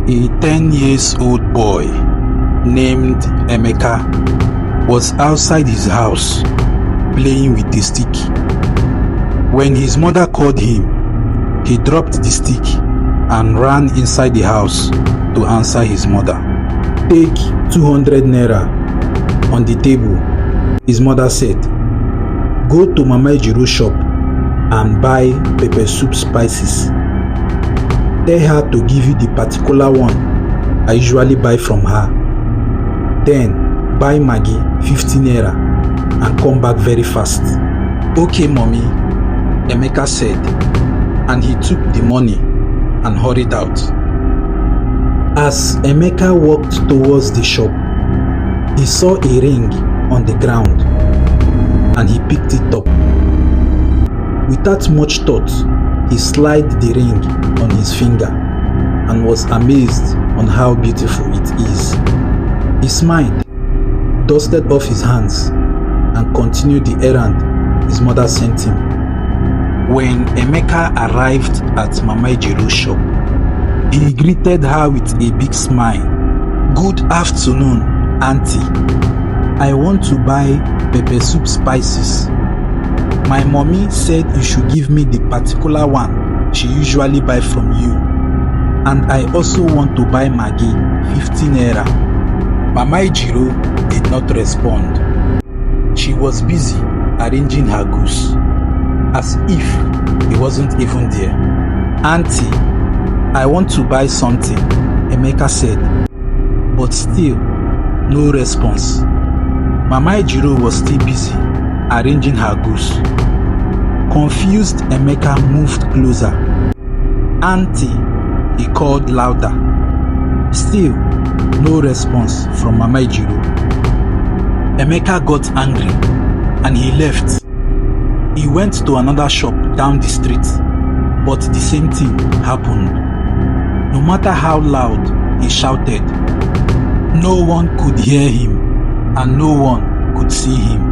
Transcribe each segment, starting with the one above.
A 10-year-old boy named Emeka was outside his house playing with the stick. When his mother called him, he dropped the stick and ran inside the house to answer his mother. "Take 200 naira on the table," his mother said. "Go to Mama Ejiro's shop and buy pepper soup spices. Tell her to give you the particular one I usually buy from her. Then buy Maggi 50 naira and come back very fast." "Okay, mommy," Emeka said, and he took the money and hurried out. As Emeka walked towards the shop, he saw a ring on the ground and he picked it up. Without much thought, he slid the ring on his finger and was amazed on how beautiful it is. He smiled, dusted off his hands, and continued the errand his mother sent him. When Emeka arrived at Mama Ejiro's shop, he greeted her with a big smile. "Good afternoon, auntie. I want to buy pepper soup spices. My mommy said you should give me the particular one she usually buy from you. And I also want to buy Maggi 50 naira. Mama Ejiro did not respond. She was busy arranging her goose, as if he wasn't even there. "Auntie, I want to buy something," Emeka said, but still no response. Mama Ejiro was still busy arranging her goose. Confused, Emeka moved closer. "Auntie," he called louder. Still no response from Mama Ejiro. Emeka got angry and he left. He went to another shop down the street, but the same thing happened. No matter how loud he shouted, no one could hear him and no one could see him.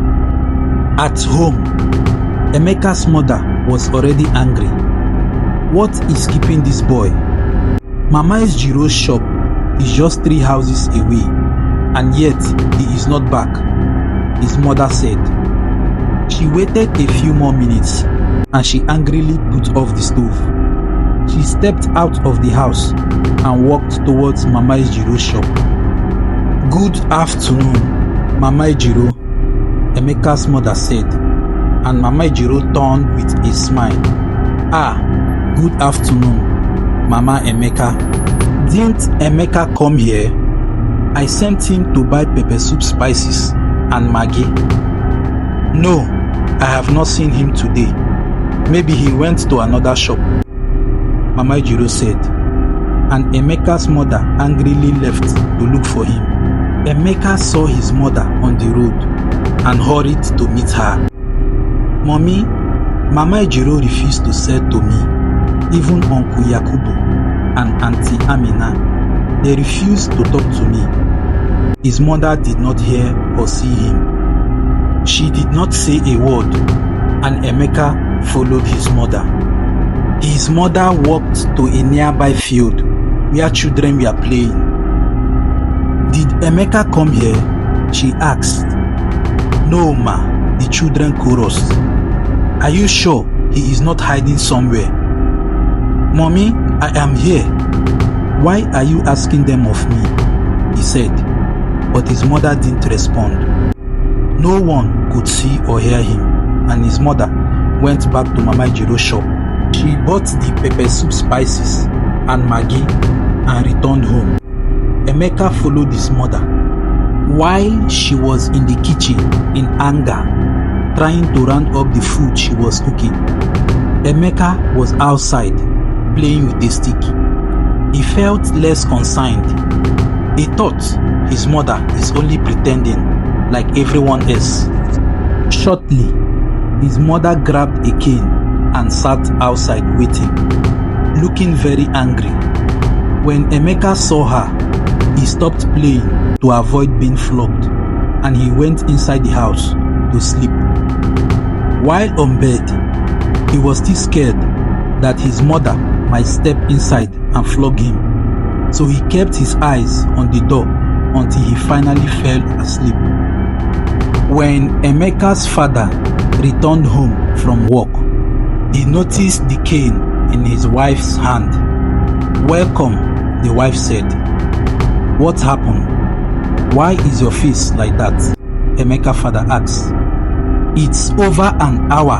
At home, Emeka's mother was already angry. What is keeping this boy? Mama Ejiro's shop is just 3 houses away, and yet he is not back, his mother said. She waited a few more minutes and she angrily put off the stove. She stepped out of the house and walked towards Mama Ejiro's shop. "Good afternoon, Mama Ejiro," Emeka's mother said, and Mama Ejiro turned with a smile. "Ah, good afternoon, Mama Emeka. Didn't Emeka come here? I sent him to buy pepper soup spices and Maggi." "No, I have not seen him today. Maybe he went to another shop," Mama Ejiro said, and Emeka's mother angrily left to look for him. Emeka saw his mother on the road and hurried to meet her. "Mommy, Mama Ejiro refused to sell to me. Even Uncle Yakubu and Auntie Amina, they refused to talk to me." His mother did not hear or see him. She did not say a word, and Emeka followed his mother. His mother walked to a nearby field where children were playing. "Did Emeka come here?" she asked. "No, ma," the children chorused. "Are you sure he is not hiding somewhere?" "Mommy, I am here. Why are you asking them of me?" he said, but his mother didn't respond. No one could see or hear him, and his mother went back to Mama Ejiro's shop. She bought the pepper soup spices and Maggi and returned home. Emeka followed his mother. While she was in the kitchen in anger, trying to round up the food she was cooking, Emeka was outside playing with a stick. He felt less concerned. He thought his mother is only pretending like everyone else. Shortly, his mother grabbed a cane and sat outside waiting, looking very angry. When Emeka saw her, he stopped playing to avoid being flogged, and he went inside the house to sleep. While on bed, he was still scared that his mother might step inside and flog him. so he kept his eyes on the door until he finally fell asleep. When Emeka's father returned home from work, he noticed the cane in his wife's hand. "Welcome," the wife said. "What happened? Why is your face like that?" Emeka's father asked. "It's over an hour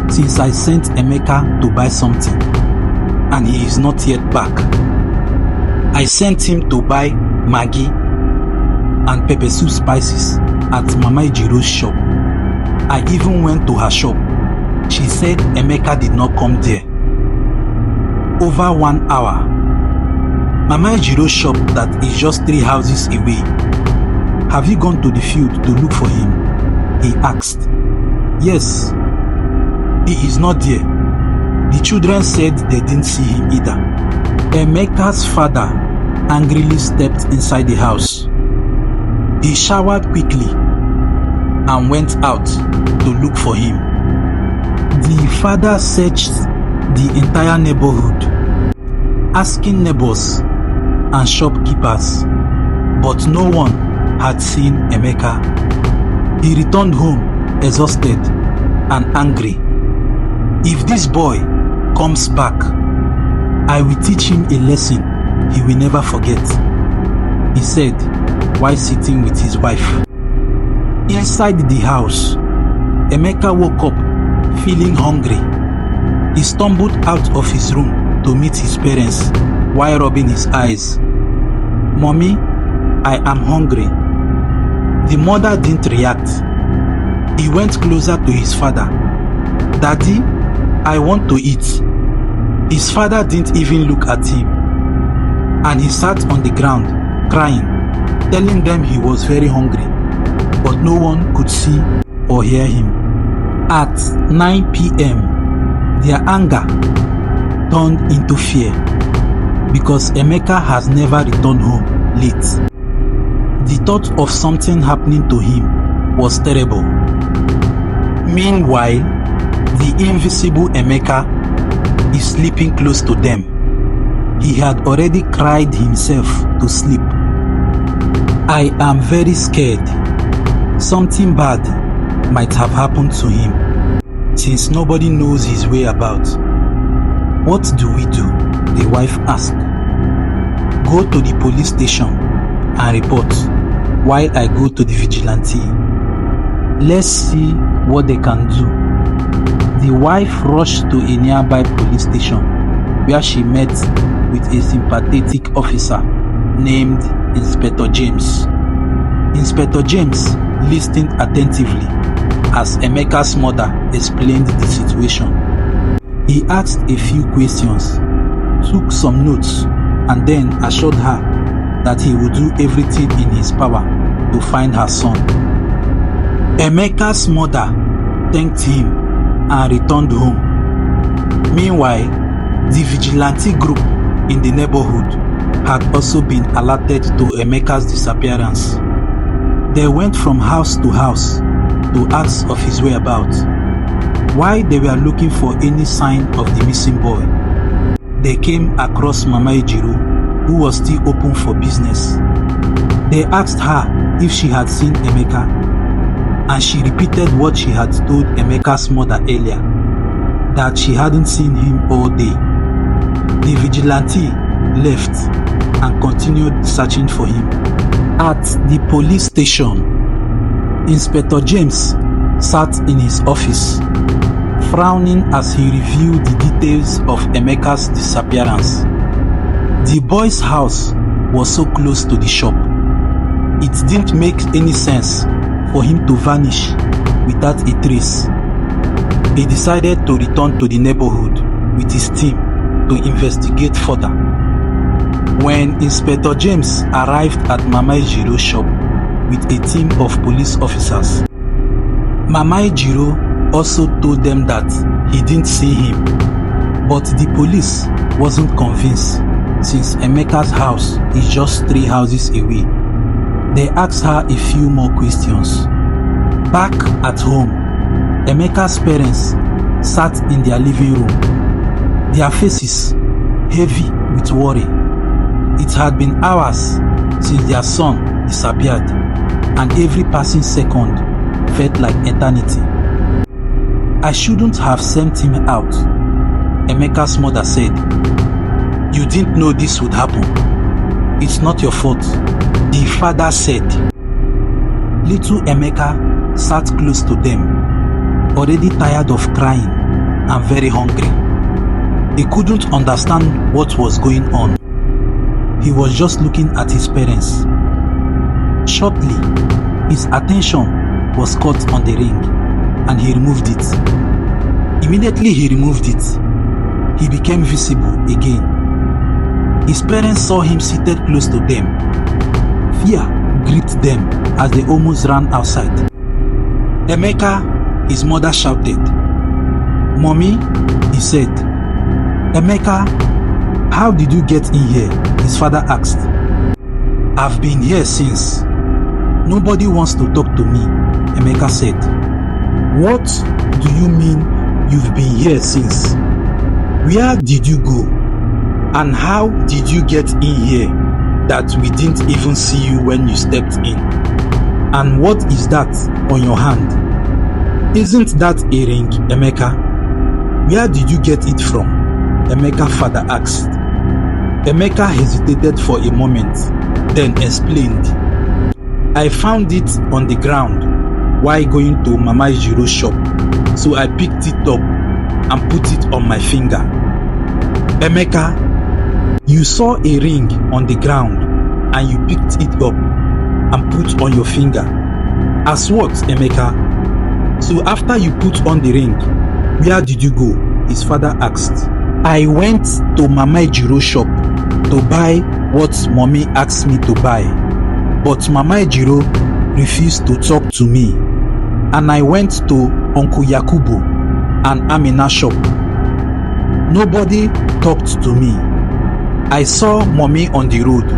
since I sent Emeka to buy something, and he is not yet back. I sent him to buy Maggi and pepper soup spices at Mama Ejiro's shop. I even went to her shop. She said Emeka did not come there. Over 1 hour. Mama Ejiro's shop that is just 3 houses away. Have you gone to the field to look for him?" he asked. "Yes, he is not there." The children said they didn't see him either. Emeka's father angrily stepped inside the house. He showered quickly and went out to look for him. The father searched the entire neighborhood, asking neighbors and shopkeepers, but no one had seen Emeka. He returned home exhausted and angry. "If this boy comes back, I will teach him a lesson he will never forget," he said while sitting with his wife. Inside the house, Emeka woke up feeling hungry. He stumbled out of his room to meet his parents while rubbing his eyes. "Mommy, I am hungry." The mother didn't react. He went closer to his father. "Daddy, I want to eat." His father didn't even look at him, and he sat on the ground crying, telling them he was very hungry, but no one could see or hear him. At 9 p.m., their anger turned into fear because Emeka has never returned home late. The thought of something happening to him was terrible. Meanwhile, the invisible Emeka is sleeping close to them. He had already cried himself to sleep. "I am very scared. Something bad might have happened to him, since nobody knows his whereabouts." "What do we do?" the wife asked. "Go to the police station and report while I go to the vigilante. Let's see what they can do." The wife rushed to a nearby police station where she met with a sympathetic officer named Inspector James. Inspector James listened attentively as Emeka's mother explained the situation. He asked a few questions, took some notes, and then assured her that he would do everything in his power to find her son. Emeka's mother thanked him and returned home. Meanwhile, the vigilante group in the neighborhood had also been alerted to Emeka's disappearance. They went from house to house to ask of his whereabouts. While they were looking for any sign of the missing boy, they came across Mama Ejiro, who was still open for business. They asked her if she had seen Emeka, and she repeated what she had told Emeka's mother earlier, that she hadn't seen him all day. The vigilante left and continued searching for him. At the police station, Inspector James sat in his office, frowning as he reviewed the details of Emeka's disappearance. The boy's house was so close to the shop. It didn't make any sense for him to vanish without a trace. He decided to return to the neighborhood with his team to investigate further. When Inspector James arrived at Mama Ejiro's shop with a team of police officers, Mama Ejiro also told them that he didn't see him, but the police wasn't convinced since Emeka's house is just 3 houses away. They asked her a few more questions. Back at home, Emeka's parents sat in their living room, their faces heavy with worry. It had been hours since their son disappeared, and every passing second felt like eternity. I shouldn't have sent him out, Emeka's mother said. You didn't know this would happen. It's not your fault, the father said. Little Emeka sat close to them, already tired of crying and very hungry. He couldn't understand what was going on. He was just looking at his parents. Shortly, his attention was caught on the ring, and he removed it. Immediately he removed it, he became visible again. His parents saw him seated close to them. Fear gripped them as they almost ran outside. Emeka, his mother shouted. Mommy, he said. Emeka, how did you get in here? His father asked. I've been here since. Nobody wants to talk to me, Emeka said. What do you mean you've been here since? Where did you go? And how did you get in here that we didn't even see you when you stepped in? And what is that on your hand? Isn't that a ring, Emeka? Where did you get it from? Emeka's father asked. Emeka hesitated for a moment, then explained. I found it on the ground while going to Mama Ijiro's shop, so I picked it up and put it on my finger. Emeka, you saw a ring on the ground and you picked it up and put on your finger. As what, Emeka? So after you put on the ring, where did you go? His father asked. I went to Mama Ijiro's shop to buy what mommy asked me to buy, but Mama Ijiro refused to talk to me, and I went to Uncle Yakubu and Amina's shop. Nobody talked to me. I saw mommy on the road,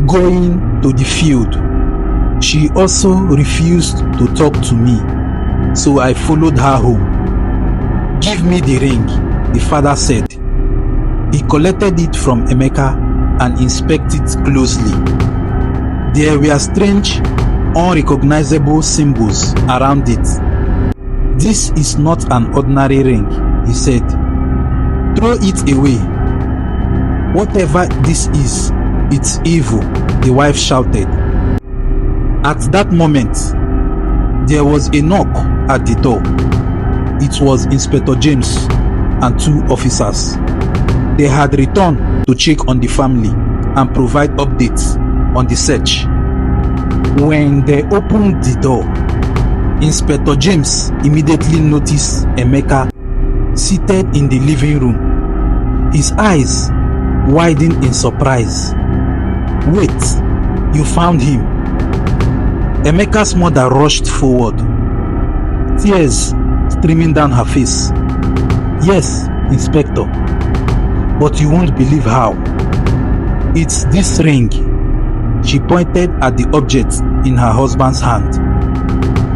going to the field. She also refused to talk to me, so I followed her home. Give me the ring, the father said. He collected it from Emeka and inspected it closely. There were strange, unrecognizable symbols around it. This is not an ordinary ring, he said. Throw it away. Whatever this is, it's evil, the wife shouted. At that moment, there was a knock at the door. It was Inspector James and two officers. They had returned to check on the family and provide updates on the search. When they opened the door, Inspector James immediately noticed Emeka seated in the living room. His eyes widened in surprise. Wait, you found him? Emeka's mother rushed forward, tears streaming down her face. Yes, Inspector, but you won't believe how. It's this ring. She pointed at the object in her husband's hand.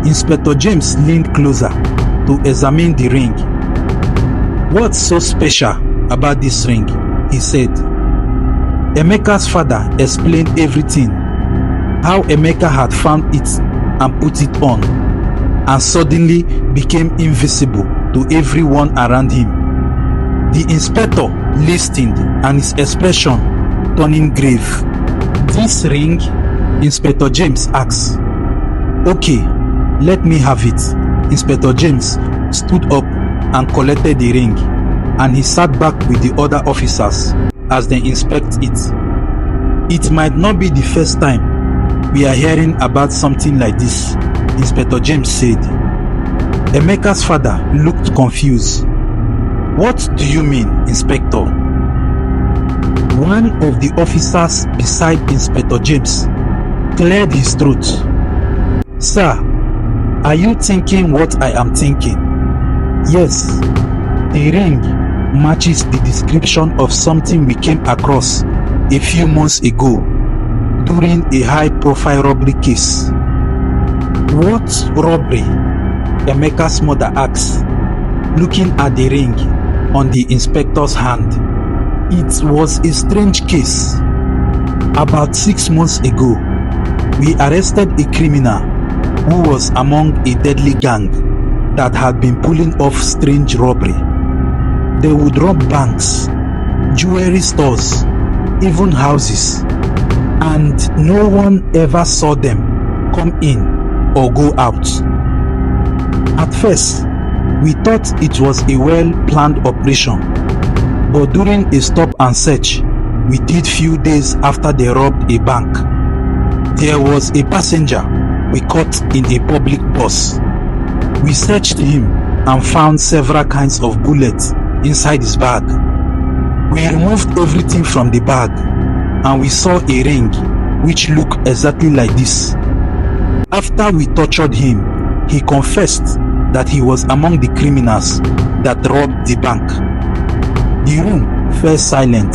Inspector James leaned closer to examine the ring. What's so special about this ring? He said. Emeka's father explained everything. How Emeka had found it and put it on, and suddenly became invisible to everyone around him. The inspector listened, and his expression turning grave. This ring? Inspector James asked. Okay, let me have it. Inspector James stood up and collected the ring, and he sat back with the other officers as they inspect it. It might not be the first time we are hearing about something like this, Inspector James said. Emeka's father looked confused. What do you mean, Inspector? One of the officers beside Inspector James cleared his throat. Sir, are you thinking what I am thinking? Yes, the ring matches the description of something we came across a few months ago during a high-profile robbery case. What robbery? Emeka's mother asked, looking at the ring on the inspector's hand. It was a strange case. About 6 months ago, we arrested a criminal who was among a deadly gang that had been pulling off strange robbery. They would rob banks, jewelry stores, even houses, and no one ever saw them come in or go out. At first, we thought it was a well-planned operation, but during a stop and search we did few days after they robbed a bank, there was a passenger we caught in a public bus. We searched him and found several kinds of bullets inside his bag. We removed everything from the bag and we saw a ring which looked exactly like this. After we tortured him, he confessed that he was among the criminals that robbed the bank. The room fell silent.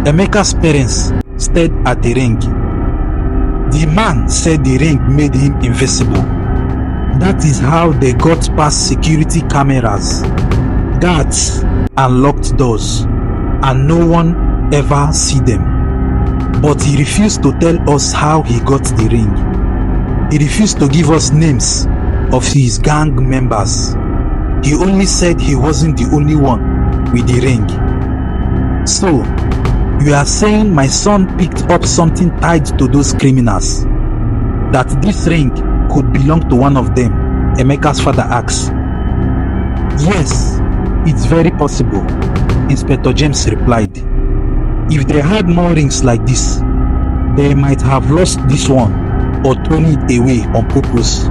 Emeka's parents stared at the ring. The man said the ring made him invisible. That is how they got past security cameras, guards, and locked doors, and no one ever see them. But he refused to tell us how he got the ring. He refused to give us names of his gang members. He only said he wasn't the only one with the ring. So, you are saying my son picked up something tied to those criminals? That this ring could belong to one of them? Emeka's father asked. Yes, it's very possible, Inspector James replied. If they had more rings like this, they might have lost this one or thrown it away on purpose.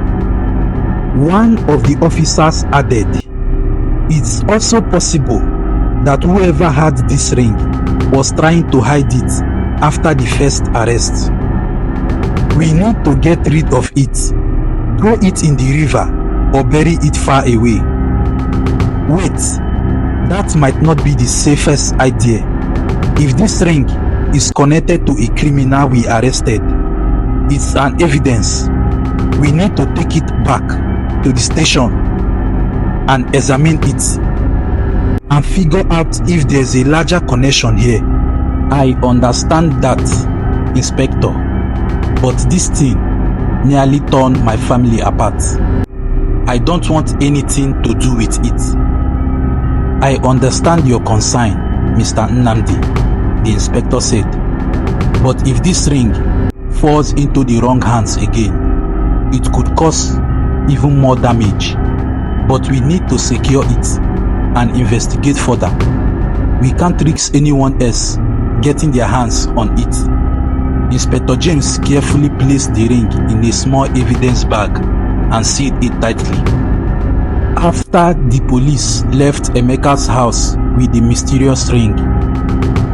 One of the officers added, it's also possible that whoever had this ring was trying to hide it after the first arrest. We need to get rid of it, throw it in the river or bury it far away. Wait, that might not be the safest idea. If this ring is connected to a criminal we arrested, it's an evidence. We need to take it back to the station and examine it and figure out if there's a larger connection here. I understand that, Inspector, but this thing nearly torn my family apart. I don't want anything to do with it. I understand your concern, Mr. Nnamdi, the inspector said, but if this ring falls into the wrong hands again, it could cause even more damage. But we need to secure it and investigate further. We can't risk anyone else getting their hands on it. Inspector James carefully placed the ring in a small evidence bag and sealed it tightly. After the police left Emeka's house with the mysterious ring,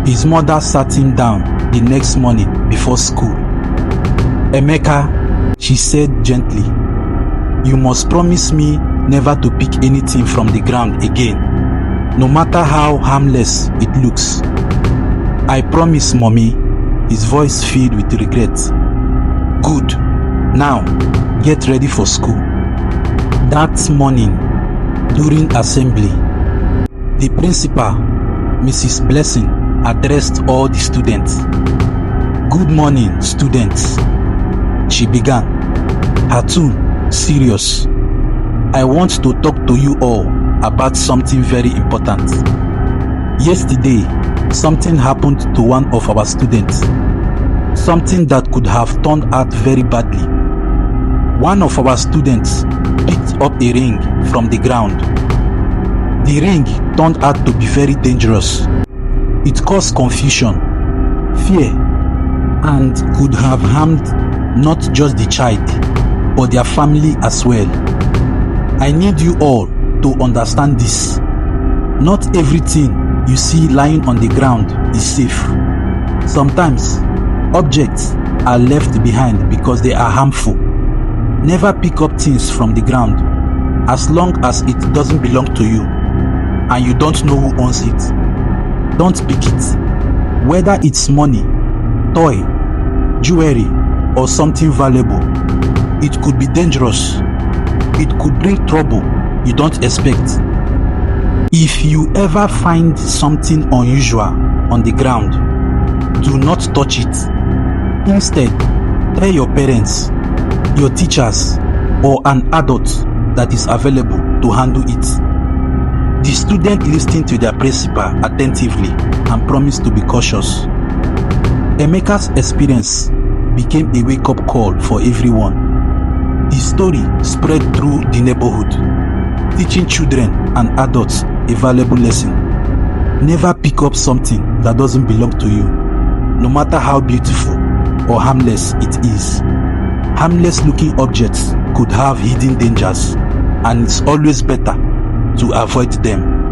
his mother sat him down the next morning before school. Emeka, she said gently, you must promise me never to pick anything from the ground again, no matter how harmless it looks. I promise, Mommy, his voice filled with regret. Good. Now, get ready for school. That morning, during assembly, the principal, Mrs. Blessing, addressed all the students. Good morning, students. She began, her tone serious. I want to talk to you all about something very important. Yesterday, something happened to one of our students. Something that could have turned out very badly. One of our students picked up a ring from the ground. The ring turned out to be very dangerous. It caused confusion, fear, and could have harmed not just the child, but their family as well. I need you all to understand this. Not everything you see lying on the ground is safe. Sometimes, objects are left behind because they are harmful. Never pick up things from the ground as long as it doesn't belong to you and you don't know who owns it. Don't pick it. Whether it's money, toy, jewelry, or something valuable, it could be dangerous. It could bring trouble you don't expect. If you ever find something unusual on the ground, do not touch it. Instead, tell your parents, your teachers, or an adult that is available to handle it. The student listened to their principal attentively and promised to be cautious. Emeka's experience became a wake-up call for everyone. His story spread through the neighborhood, teaching children and adults a valuable lesson. Never pick up something that doesn't belong to you, no matter how beautiful or harmless it is. Harmless-looking objects could have hidden dangers, and it's always better to avoid them.